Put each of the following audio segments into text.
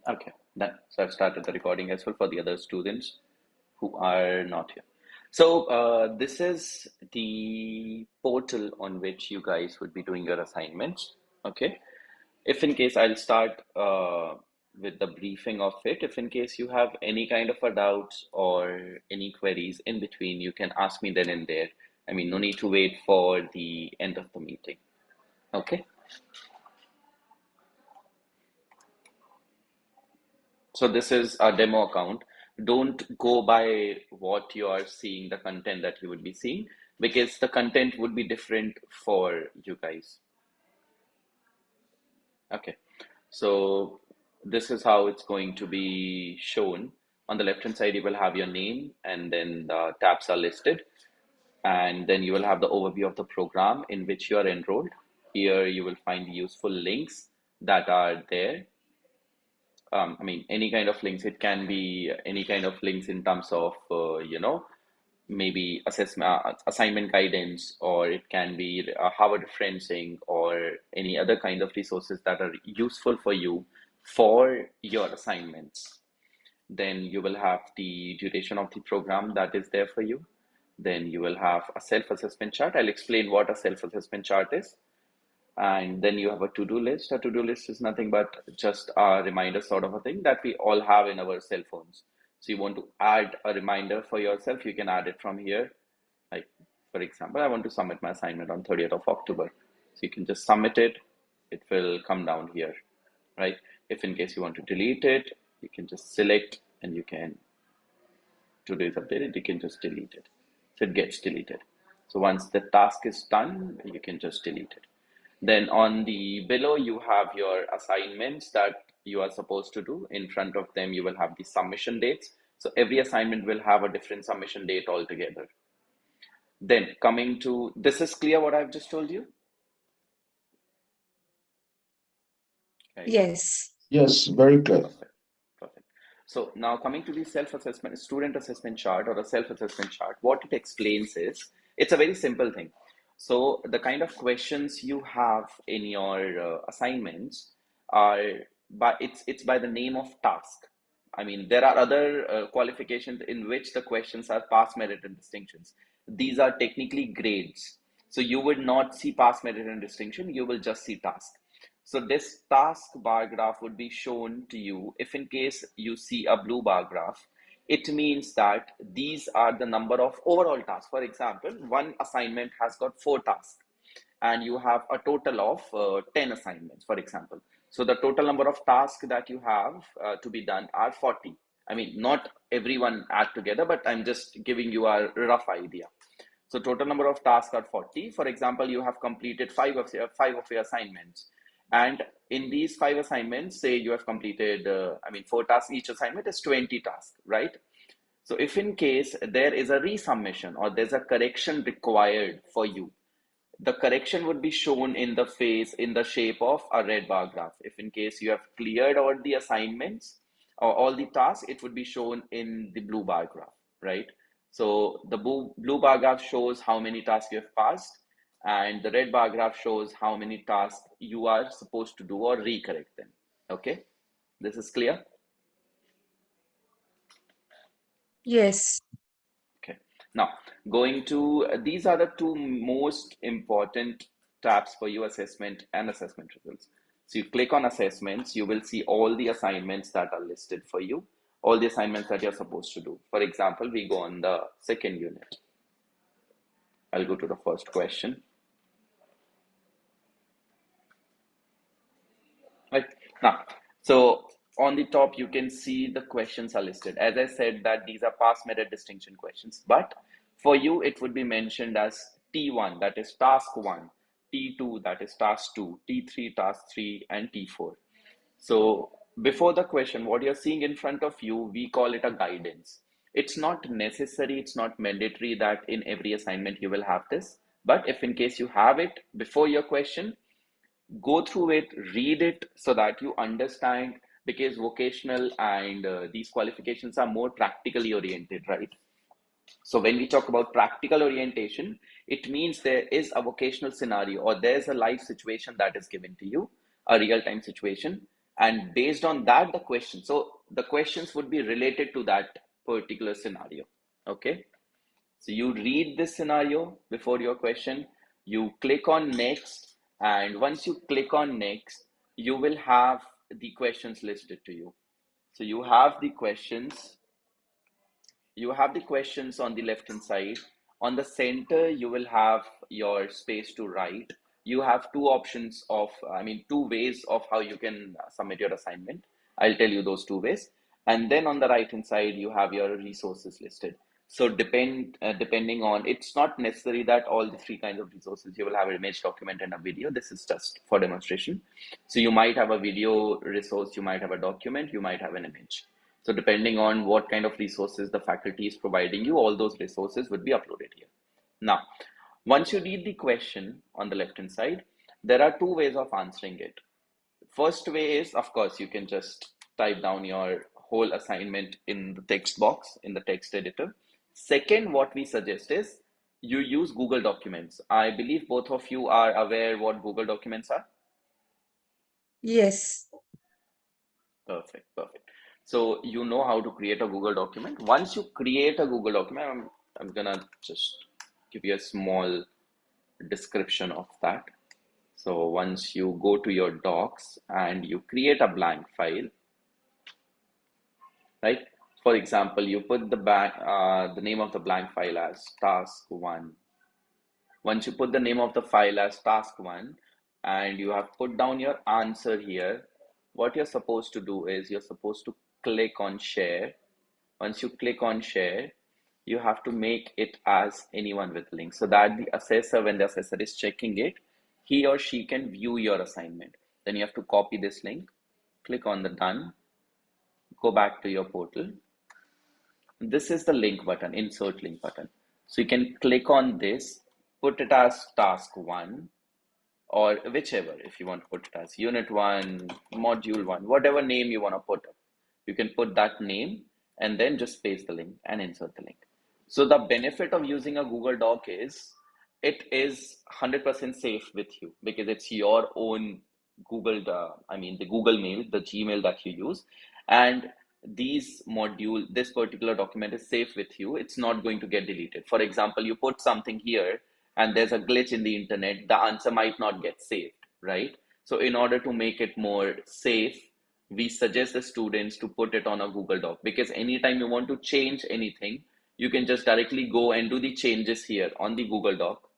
Okay, done. So I've started the recording as well for the other students who are not here. So this is the portal on which you guys would be doing your assignments. Okay. If in case I'll start with the briefing of it, if in case you have any kind of a doubts or any queries in between, you can ask me then and there. I mean, no need to wait for the end of the meeting. Okay. So this is a demo account. Don't go by what you are seeing, the content that you would be seeing, because the content would be different for you guys. Okay. So this is how it's going to be shown. On the left hand side, you will have your name and then the tabs are listed. And then you will have the overview of the program in which you are enrolled. Here you will find the useful links that are there. I mean, any kind of links. It can be any kind of links in terms of, maybe assessment, assignment guidance, or it can be Harvard referencing, or any other kind of resources that are useful for you for your assignments. Then you will have the duration of the program that is there for you. Then you will have a self-assessment chart. I'll explain what a self-assessment chart is. And then you have a to-do list. A to-do list is nothing but just a reminder sort of a thing that we all have in our cell phones. So you want to add a reminder for yourself, you can add it from here. Like, for example, I want to submit my assignment on 30th of October. So you can just submit it. It will come down here, right? If in case you want to delete it, you can just select and you can, today is updated, you can just delete it. So it gets deleted. So once the task is done, you can just delete it. Then on the below, you have your assignments that you are supposed to do. In front of them, you will have the submission dates. So every assignment will have a different submission date altogether. Then coming to, this is clear what I've just told you? Okay. Yes. Yes, very clear. Perfect. Perfect. So now coming to the self-assessment, student assessment chart or a self-assessment chart, what it explains is, it's a very simple thing. So the kind of questions you have in your assignments are it's by the name of task. I mean, there are other qualifications in which the questions are pass, merit, and distinctions. These are technically grades. So you would not see pass, merit, and distinction. You will just see task. So this task bar graph would be shown to you. If in case you see a blue bar graph, it means that these are the number of overall tasks. For example, one assignment has got 4 tasks and you have a total of 10 assignments, for example. So the total number of tasks that you have to be done are 40. I mean, not everyone add together, but I'm just giving you a rough idea. So total number of tasks are 40. For example, you have completed five of your assignments. And in these 5 assignments, say you have completed, 4 tasks, each assignment is 20 tasks, right? So if in case there is a resubmission or there's a correction required for you, the correction would be shown in the shape of a red bar graph. If in case you have cleared all the assignments or all the tasks, it would be shown in the blue bar graph, right? So the blue bar graph shows how many tasks you have passed, and the red bar graph shows how many tasks you are supposed to do or recorrect them. Okay, this is clear. Yes. Okay, now going to these are the 2 most important tabs for your assessment and assessment results. So you click on assessments, you will see all the assignments that are listed for you, all the assignments that you're supposed to do. For example, we go on the second unit. I'll go to the first question. Right now, so on the top, you can see the questions are listed. As I said, that these are pass, merit, distinction questions, but for you, it would be mentioned as T1, that is task 1, T2, that is task 2, T3, task 3, and T4. So before the question, what you're seeing in front of you, we call it a guidance. It's not necessary, it's not mandatory that in every assignment you will have this. But if in case you have it before your question, go through it, read it so that you understand, because vocational and these qualifications are more practically oriented, right? So when we talk about practical orientation, it means there is a vocational scenario or there's a life situation that is given to you, a real-time situation, And based on that, the question, so the questions would be related to that particular scenario. Okay, so you read this scenario before your question, you click on next, and once you click on next, you will have the questions listed to you. So you have the questions on the left hand side. On the center, you will have your space to write. You have two options of, I mean, two ways of how you can submit your assignment. I'll tell you those two ways. And then on the right hand side, you have your resources listed. So depending on, it's not necessary that all the three kinds of resources you will have an image, document, and a video. This is just for demonstration. So you might have a video resource, you might have a document, you might have an image. So depending on what kind of resources the faculty is providing you, all those resources would be uploaded here. Now, once you read the question on the left hand side, there are two ways of answering it. First way is, of course, you can just type down your whole assignment in the text box in the text editor. Second, what we suggest is you use Google Documents. I believe both of you are aware what Google Documents are. Yes. Perfect, perfect. So you know how to create a Google document. Once you create a Google document, I'm gonna just give you a small description of that. So once you go to your docs and you create a blank file, right? For example, you put the name of the blank file as task one. Once you put the name of the file as task one and you have put down your answer here, what you're supposed to do is you're supposed to click on share. Once you click on share, you have to make it as anyone with link so that the assessor, when the assessor is checking it, he or she can view your assignment. Then you have to copy this link, click on the done, go back to your portal. This is the link button, insert link button. So you can click on this, put it as task one, or whichever, if you want to put it as unit one, module one, whatever name you want to put up. You can put that name and then just paste the link and insert the link. So the benefit of using a Google Doc is it is 100% safe with you because it's your own the Google Mail, the Gmail that you use. And this particular document is safe with you. It's not going to get deleted. For example, you put something here and there's a glitch in the internet, the answer might not get saved, right? So in order to make it more safe, we suggest the students to put it on a Google Doc because anytime you want to change anything, you can just directly go and do the changes here on the Google Doc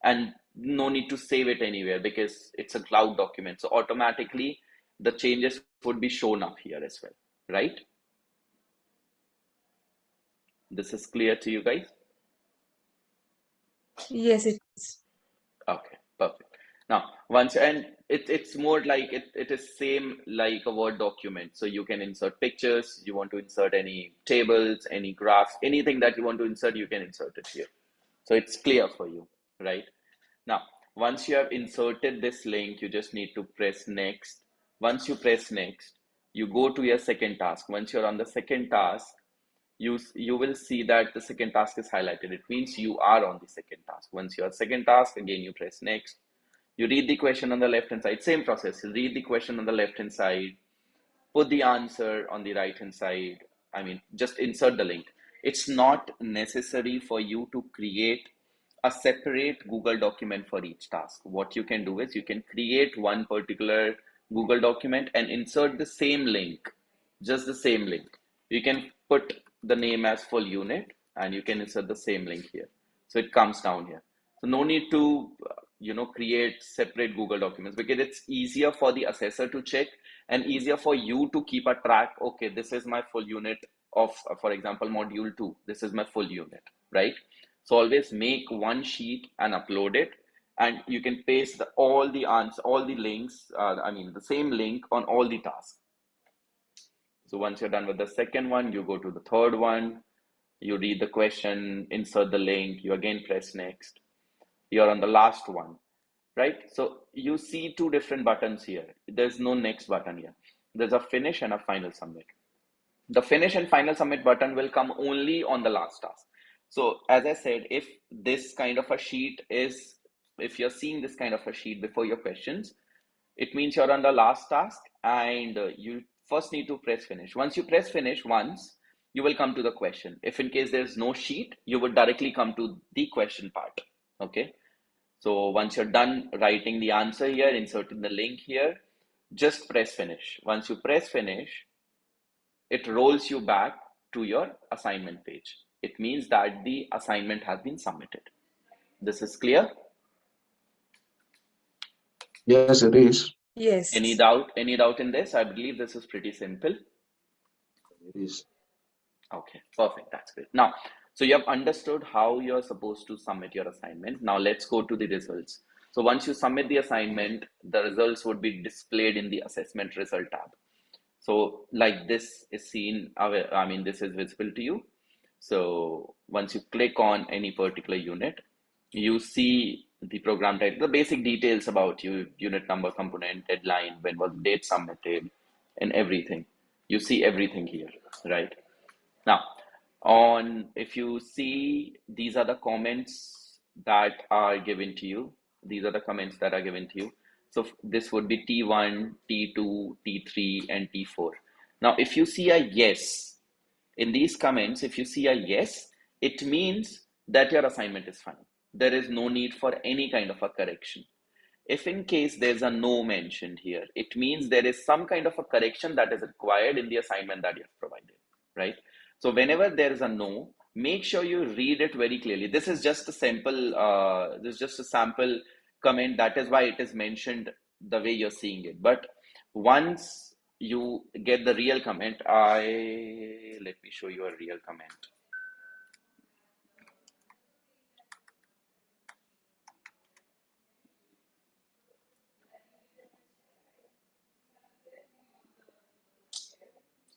and no need to save it anywhere because it's a cloud document. So automatically the changes would be shown up here as well, right? This is clear to you guys? Yes, it is. Okay, perfect. Now, once and it's more like it is same like a Word document. So you can insert pictures, you want to insert any tables, any graphs, anything that you want to insert, you can insert it here. So it's clear for you, right? Now, once you have inserted this link, you just need to press next. Once you press next, you go to your second task. Once you're on the second task, you will see that the second task is highlighted. It means you are on the second task. Once you're second task, again you press next. You read the question on the left hand side, same process. You read the question on the left hand side, put the answer on the right hand side. I mean, just insert the link. It's not necessary for you to create a separate Google document for each task. What you can do is you can create one particular Google document and insert the same link, just the same link. You can put the name as full unit and you can insert the same link here. So it comes down here. So no need to, create separate Google documents because it's easier for the assessor to check and easier for you to keep a track. Okay, this is my full unit of, for example, module two. This is my full unit, right? So always make one sheet and upload it, and you can paste all the answers, all the links. The same link on all the tasks. So once you're done with the second one, you go to the third one. You read the question, insert the link. You again press next. You're on the last one, right? So you see two different buttons here. There's no next button here. There's a finish and a final submit. The finish and final submit button will come only on the last task. So as I said, if you're seeing this kind of a sheet before your questions, it means you're on the last task and you first need to press finish. Once you press finish once, you will come to the question. If in case there's no sheet, you would directly come to the question part. Okay. So once you're done writing the answer here, inserting the link here, just press finish. Once you press finish, it rolls you back to your assignment page. It means that the assignment has been submitted. This is clear? Yes, it is. Any Yes. doubt? Any doubt in this? I believe this is pretty simple. It is. Okay, perfect. That's great. Now, so you have understood how you're supposed to submit your assignment. Now let's go to the results. So once you submit the assignment, the results would be displayed in the assessment result tab. So like this is seen, I mean, this is visible to you. So once you click on any particular unit, you see the program title, the basic details about you, unit number, component, deadline, when was the date submitted, and everything. You see everything here, right? Now, on if you see, these are the comments that are given to you. These are the comments that are given to you. So this would be T1, T2, T3, and T4. Now, if you see a yes in these comments, if you see a yes, it means that your assignment is fine. There is no need for any kind of a correction. If in case there's a no mentioned here, it means there is some kind of a correction that is required in the assignment that you have provided, right? So whenever there is a no, make sure you read it very clearly. This is just a sample, this is just a sample comment. That is why it is mentioned the way you're seeing it. But once you get the real comment, let me show you a real comment.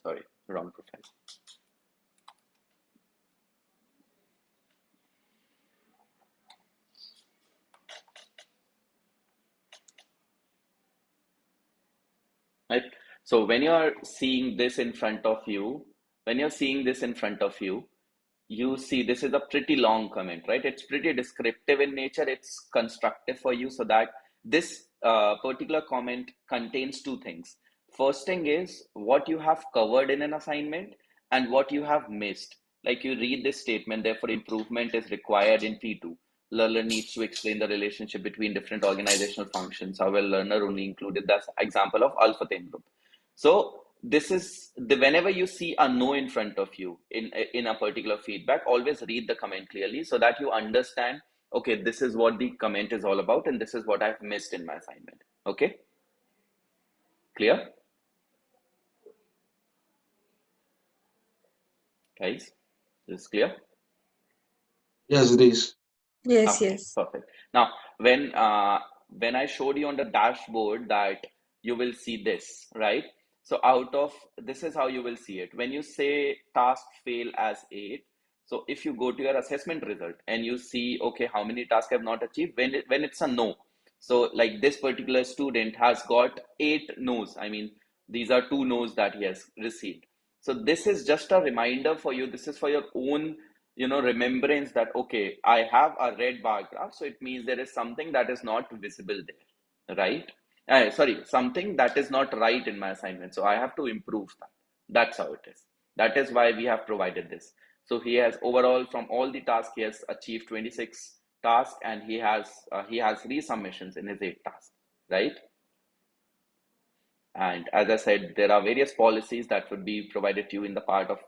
Sorry, wrong profile. Right? So when you are seeing this in front of you, when you're seeing this in front of you, you see this is a pretty long comment, right? It's pretty descriptive in nature. It's constructive for you so that this particular comment contains two things. First thing is what you have covered in an assignment and what you have missed. Like you read this statement, therefore improvement is required in P2. Learner needs to explain the relationship between different organizational functions. However, learner only included the example of alpha 10 group. So this is the whenever you see a no in front of you in a particular feedback, always read the comment clearly so that you understand, okay, this is what the comment is all about and this is what I've missed in my assignment. Okay, clear, guys? This is clear? Yes, it is. Yes, Okay, yes. perfect. Now, when I showed you on the dashboard that you will see this, right? So out of this is how you will see it. When you say task fail as 8, so if you go to your assessment result and you see, okay, how many tasks have not achieved, when it's a no. So like this particular student has got 8 no's. I mean, these are 2 no's that he has received. So this is just a reminder for you. This is for your own remembrance that okay, I have a red bar graph, so it means there is something that is not visible there, right? Sorry, something that is not right in my assignment, so I have to improve that. That's how it is. That is why we have provided this. So he has overall from all the tasks he has achieved 26 tasks, and he has resubmissions in his 8 tasks, right? And as I said, there are various policies that would be provided to you in the part of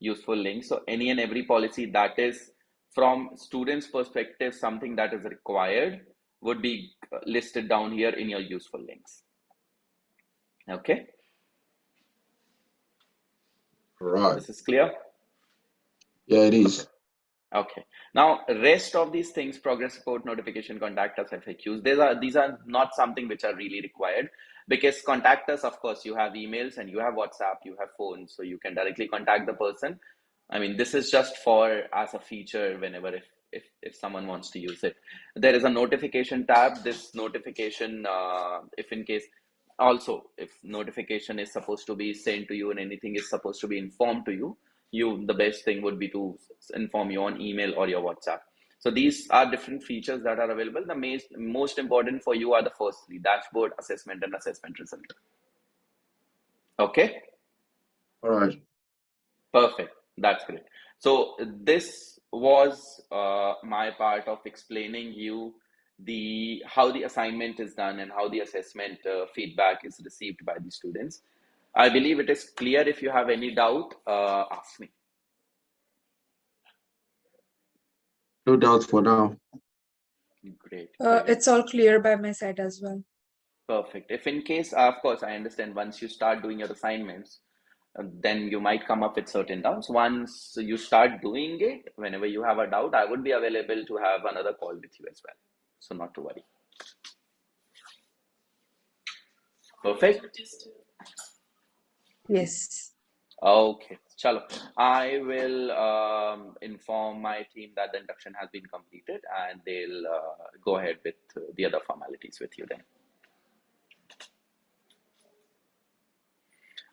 useful links. So any and every policy that is from students' perspective, something that is required would be listed down here in your useful links. Okay, Right. this is clear. Yeah, it Okay. is. Okay. Now, rest of these things, progress report, notification, contact us, FAQs, these are not something which are really required because contact us, of course, you have emails and you have WhatsApp, you have phones, so you can directly contact the person. I mean, this is just for as a feature whenever if someone wants to use it. There is a notification tab. This notification, if in case also if notification is supposed to be sent to you and anything is supposed to be informed to you, the best thing would be to inform you on email or your WhatsApp. So these are different features that are available. The most important for you are the first three: dashboard, assessment, and assessment result. Okay, All right. perfect. That's great. So this was my part of explaining you the how the assignment is done and how the assessment feedback is received by the students. I believe it is clear. If you have any doubt, ask me. No doubt for now. Great, great. It's all clear by my side as well. Perfect. If in case, of course, I understand once you start doing your assignments, then you might come up with certain doubts. Once you start doing it, whenever you have a doubt, I would be available to have another call with you as well. So not to worry. Perfect. Yes. Okay. Chalo. I will inform my team that the induction has been completed and they'll go ahead with the other formalities with you then.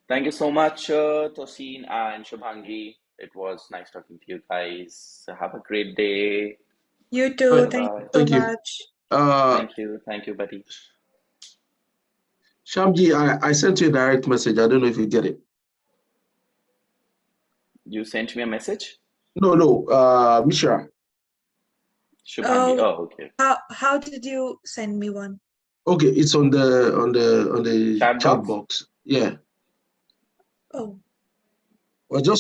Thank you so much, Tosin and Shubhangi. It was nice talking to you guys. Have a great day. You All too. right. Thank you Bye-bye. so Thank you. much. Thank you, buddy. Shamji, I sent you a direct message. I don't know if you get it. You sent me a message? No, Mishra. Shubhangi. Oh, Oh, okay. how did you send me one? Okay, it's on the Chat chat box? box. Yeah. Oh. Well, just